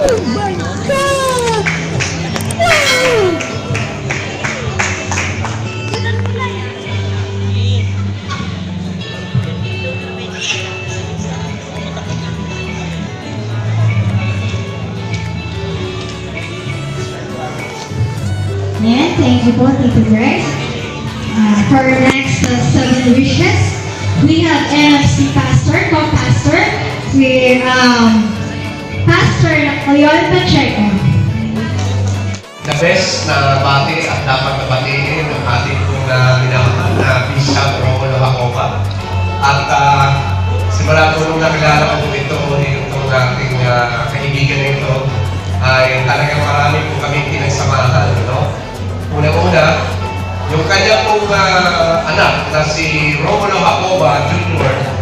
Oh my God! Wow! Ayan, thank you po, Tito Greg. For our next 7 wishes, we have NFC Pastor, co-pastor, si Pastor Leon Pacheco. The best na bati at dapat na batiin ng ating pong minamahal na Bishop Romulo Jacoba. At simula po nung nakilala ko po ito, itong ating kaibigan na ito, ay talagang marami po kami pinagsamahan. No? Una-una, yung kanya pong anak na si Romulo Jacoba Jr.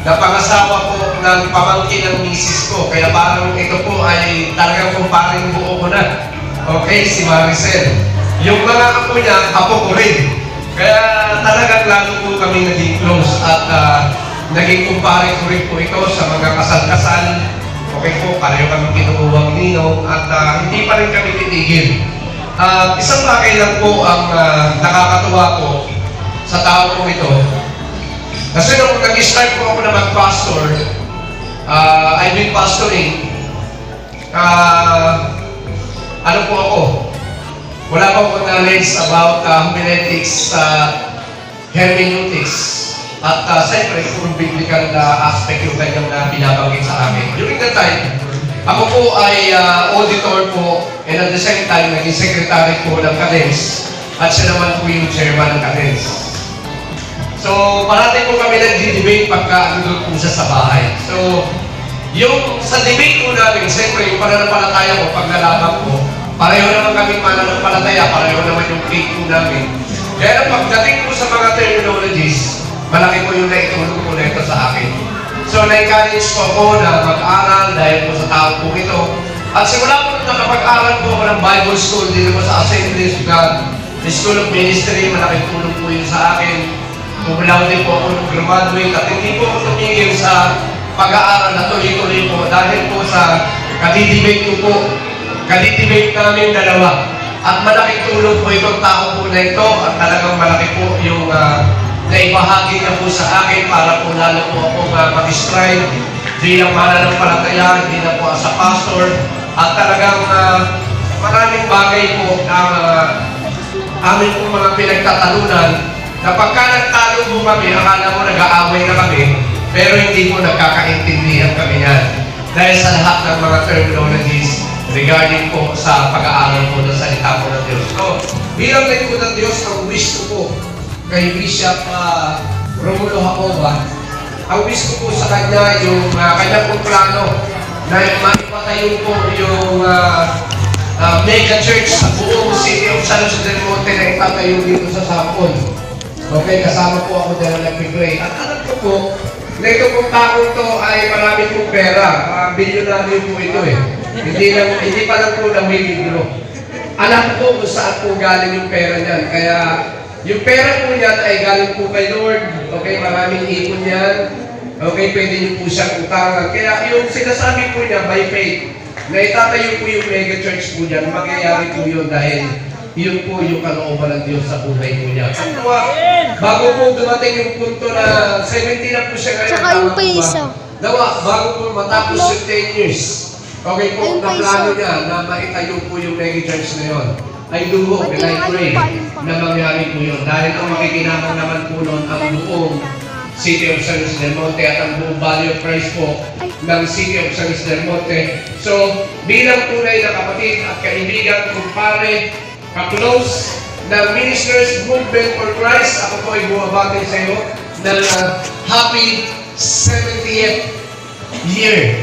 na pangasawa po ng pamangkin ng misis ko. Kaya parang ito po ay talagang kumparing buo ko na. Okay, si Maricel. Yung mga apo niya, apo ko rin. Kaya talagang lalo po kami naging close at naging kumpare ko rin po ito sa mga kasal-kasal. Okay po, pareho kami kinukuhang ninong at hindi pa rin kami titigil. Isang bagay lang po ang nakakatuwa po sa tao ko ito. Kasi nung nag-start po ako na mag-pastor, I've been pastoring, ano po ako? Wala pa akong knowledge about homiletics, hermeneutics, at siyempre, puro biblical aspect yung kanyang binabanggit sa amin. During that time, ako po ay auditor po, and at the same time, naging secretary po ng Cadence, at siya naman po yung chairman ng Cadence. So, parati po kami nag-debate pagka andun po siya sa bahay. So, yung sa debate po namin, siyempre, yung pananampalataya ko, pag nalaman ko, pareho naman kami pananampalataya, pareho naman yung faith po namin. Kaya pagdating po sa mga terminologies, malaki po yung naitulong po na ito sa akin. So, na-encourage po ako na mag-aral dahil po sa tao po ito. At simula po nung nakapag-aral po ako ng Bible School dito po sa Assemblies of God, the School of Ministry, malaking tulong po yun sa akin. Kumulaw din po ako ng graduate at hindi po ako tumigil sa pag-aaral na tuloy-tuloy po dahil po sa kadidebate ko po. Kadidebate namin dalawa. At malaking tulong po itong tao po na ito at talagang malaki po yung naibahagi na po sa akin para po lalo po ako mag-strive bilang mananampalataya, hindi na po as a pastor. At talagang maraming bagay po ang amin po mga pinagtatalunan na pagka nagtalo po kami, akala mo nag-aaway na kami, pero hindi po nagkakaintindihan kami yan. Dahil sa lahat ng mga terminologies regarding po sa pag-aaral po ng salita po ng Diyos. So, bilang lingkod ng Diyos, ang wish ko po kay Bishop Romulo Jacoba, ang wish ko po sa kanya, yung kanya pong plano na maipatayo po yung mega church sa buong city of San Jose del Monte na itatayo dito sa Sapon. Okay, kasama po ako dahil nag-pray. At alam ko po, na ito pong taong to ay marami pong pera. Bilyonaryo po ito eh. Hindi pa lang po namimigro. Alam ko kung saan po galing yung pera niyan. Kaya yung pera po niyan ay galing po kay Lord. Okay, maraming ipon niyan. Okay, pwede niyo po siyang utangan. Kaya yung sinasabi po niya by faith, na itatayo po yung mega church po niyan, magyayari po yun dahil yun po yung kalooban ng Diyos sa buhay po niya. Bago po dumating yung punto na 70 na po siya ngayon. Tsaka yung pa isa. Bago po matapos yung 10 years. Okay po, na plano niya na maitayo po yung mega church na yun. Ay luho, and I pray na mangyari po yun. Dahil ang makikinamang naman po nun ang buong City of San Jose del Monte at ang buong Valley of Christ po ng City of San Jose del Monte. So, bilang tunay na kapatid at kaibigan, kumpare, ka-close ng Ministers Movement for Christ, ako po ay bumabati sa iyo ng happy 70th year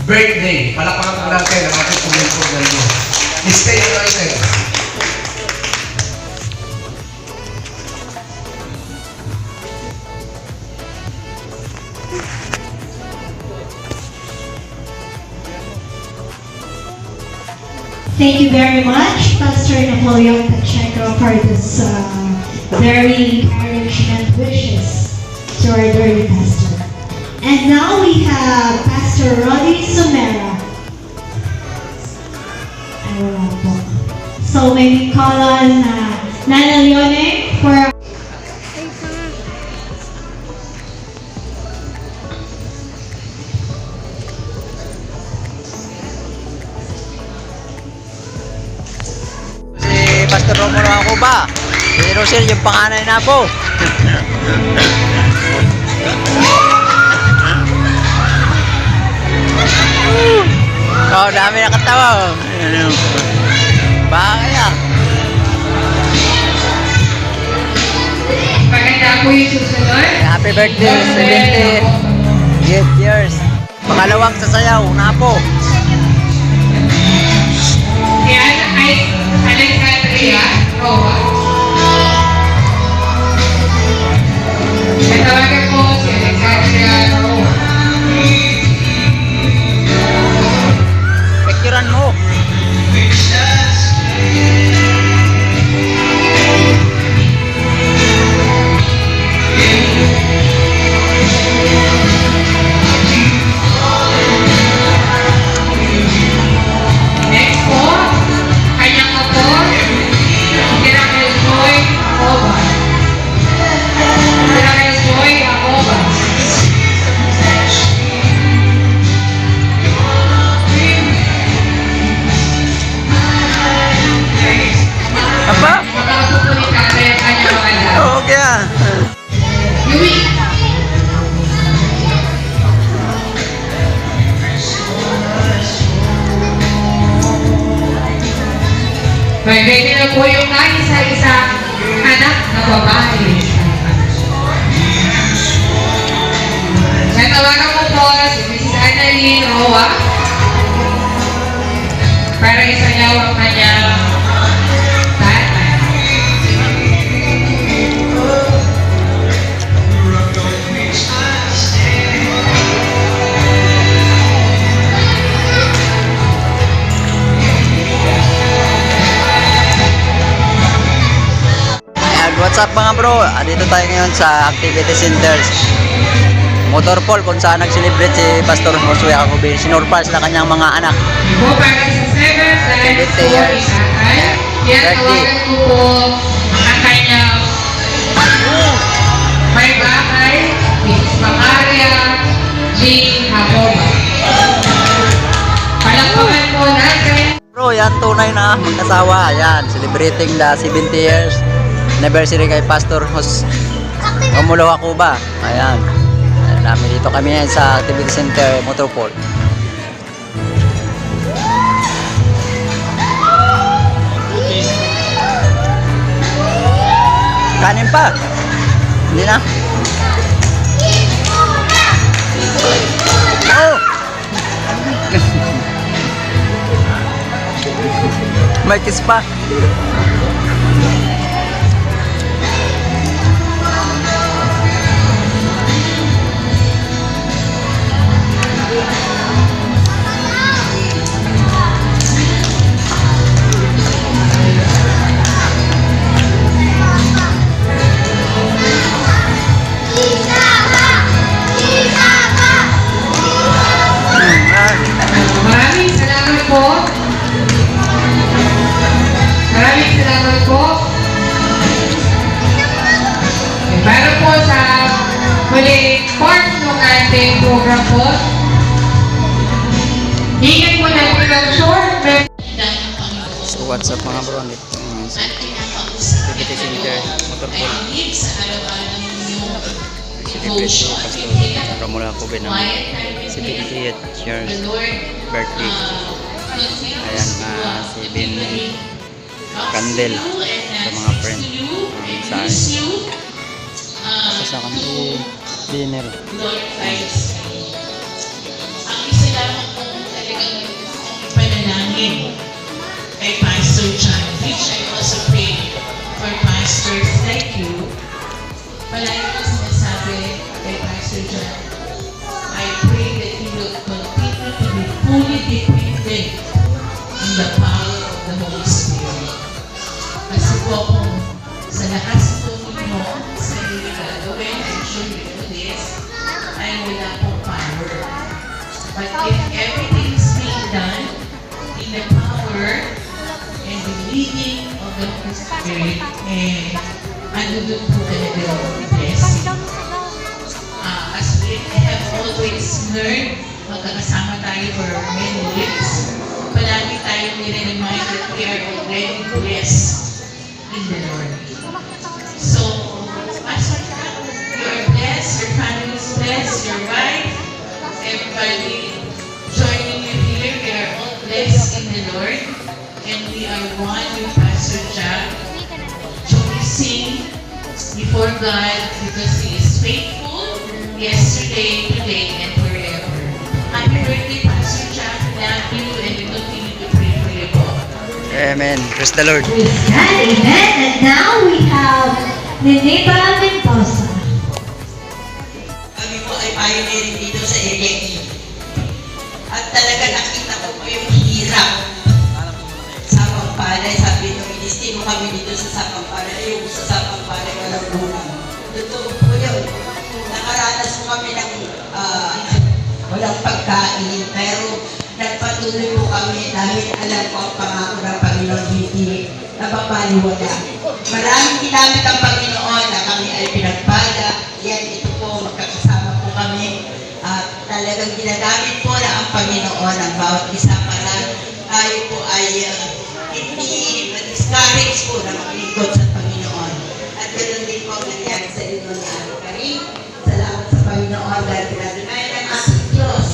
birthday. Palakpakan po natin ang ating pumulpog na inyo. Stay united. Thank you very much, Pastor Napoleon Pacheco, for this very encouragement wishes to our dear pastor. And now we have Pastor Roddy Somera. So may we call on Nana Leone for Si Pastor Romulo ako ba? Si Rosel yung panganay na po. Oh, dami nakatawa. Bakit? Maganda po yung susunod. Happy birthday, 78 years. Pangalawang sasayaw na po. Yan ay Alexandria Roa. Natawagan po si Alexandria Roa. Picturean mo. Next po, kanyang apo, Miracle Joy Acoba. Miracle Joy Acoba. Apa? Makakapo po ni tatay ang kanyang mga anak. Okay ah. Yui. Pwede na po yung isa-isang anak na babae. Natawagan ko po si Mrs. Annalyn Roa para isayaw ang kanyang tatay. Ayan, what's up mga bro? Dito tayo ngayon sa Activity Centers Motor Pool kung saan nag-celebrate si Pastor Josue Acobe. Sinurprise na kanyang mga anak. Po para sa 7th life 50 story years. tatay. Yan, 30. tawagan ko po ang kanyang may bahay, Miss Macaria G. Acoba. Palakpakan po natin. Bro, yan tunay na mag-asawa. Yan, celebrating the 70 years anniversary kay Pastor Romulo Acoba. Ayan. Ayan namin dito kami ngayon sa Activity Center Motor Pool. Kanin pa. Hindi na. Oh! May kiss pa. Maraming salamat po. Maraming salamat po. Para po sa huling part ng ating program po. Hingin mo natin ng short So what's up mga bro? Dito ngayon sa Activity Center Motor Pool. Celebrate si Pastor Romulo Acobe ng 78 years birthday. Ayan, si Ben Candel sa mga friend. Sa kami dinner. Ang isa lamang po talagang panalangin kay Pastor John, which I also pray for pastors like you. Palagi ko sinasabi kay Pastor John, I pray that he will continue to be fully dependent in the power of the Holy Spirit. Kasi po kung sa lakas po ninyo sa hindi gagawin, I'm sure you know this, ay wala pong power. But if everything is being done in the power and believing the Holy Spirit, andun po talaga yung blessing. As we have always learned, magkakasama tayo for many years. Palagi tayong nire-remind that we are already blessed in the Lord. So, Pastor Kat, you are blessed, your family is blessed, your wife, everybody joining you here, we are all blessed in the Lord. And we are one with Pastor Jack, choosing before God because He is faithful yesterday, today, and forever. Happy birthday, Pastor Jack. Love you, and we continue to pray for you po. Amen. Praise the Lord. Praise God, amen. And now we have Nineba Mendoza. Kami po ay pioneering dito sa area E. At talaga nakita ko po yung hirap. Sapampalay, sabi nung inistimo kami dito sa Sapampalay, yung sa Sapampalay walang bulang. Totoo po yun. Nakaranas po kami ng walang pagkain, pero nagpatuloy po kami dahil alam ko ang pangako ng Panginoon hindi napapaliwala. Maraming ginamit ang Panginoon na kami ay pinagpala. Yan, ito po, magkakasama po kami. At talagang ginagamit po na ang Panginoon ang bawat isa para tayo po ay hindi ma-discourage po na maglingkod sa Panginoon. At ganoon din po ang nangyari sa inyo ni Ate Karin. Salamat sa Panginoon dahil pinatunayan ng ating Diyos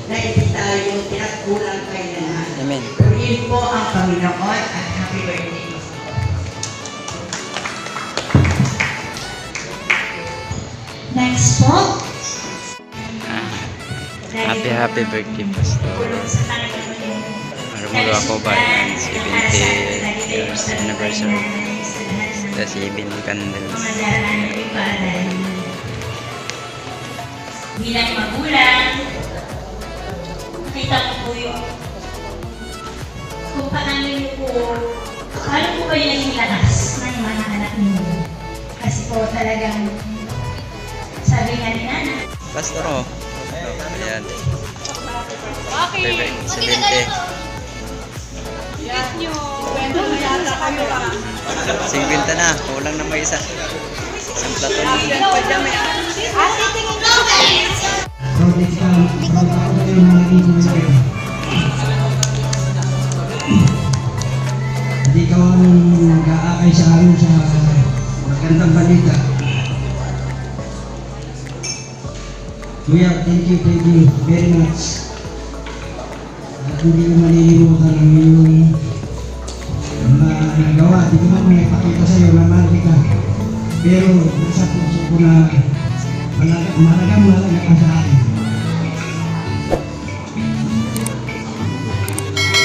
na hindi tayo tinagkulang kailangan. Amen. Purihin po ang Panginoon at happy birthday. Next po. Happy birthday, Pastor. Marumulo ako ba yan? 70 years anniversary. The 7 candles. Bilang magulang, nakita ko po yung kung paano po ba yung naging lakas ng mga anak ninyo. Kasi po talagang sabi nga ni Nana. Pastor, oh. Ayan. Okay. 70. 50 na. Kulang na may isa. Isang platon. Hindi ka ang nag-aakay sa amin sa magandang balita. Kuya, thank you very much. At hindi ko malilimutan ang iyong nagawa. Di ko man may pakita sa iyo na mahal ka. Pero sa puso ko na malagang ka sa akin.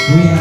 Kuya,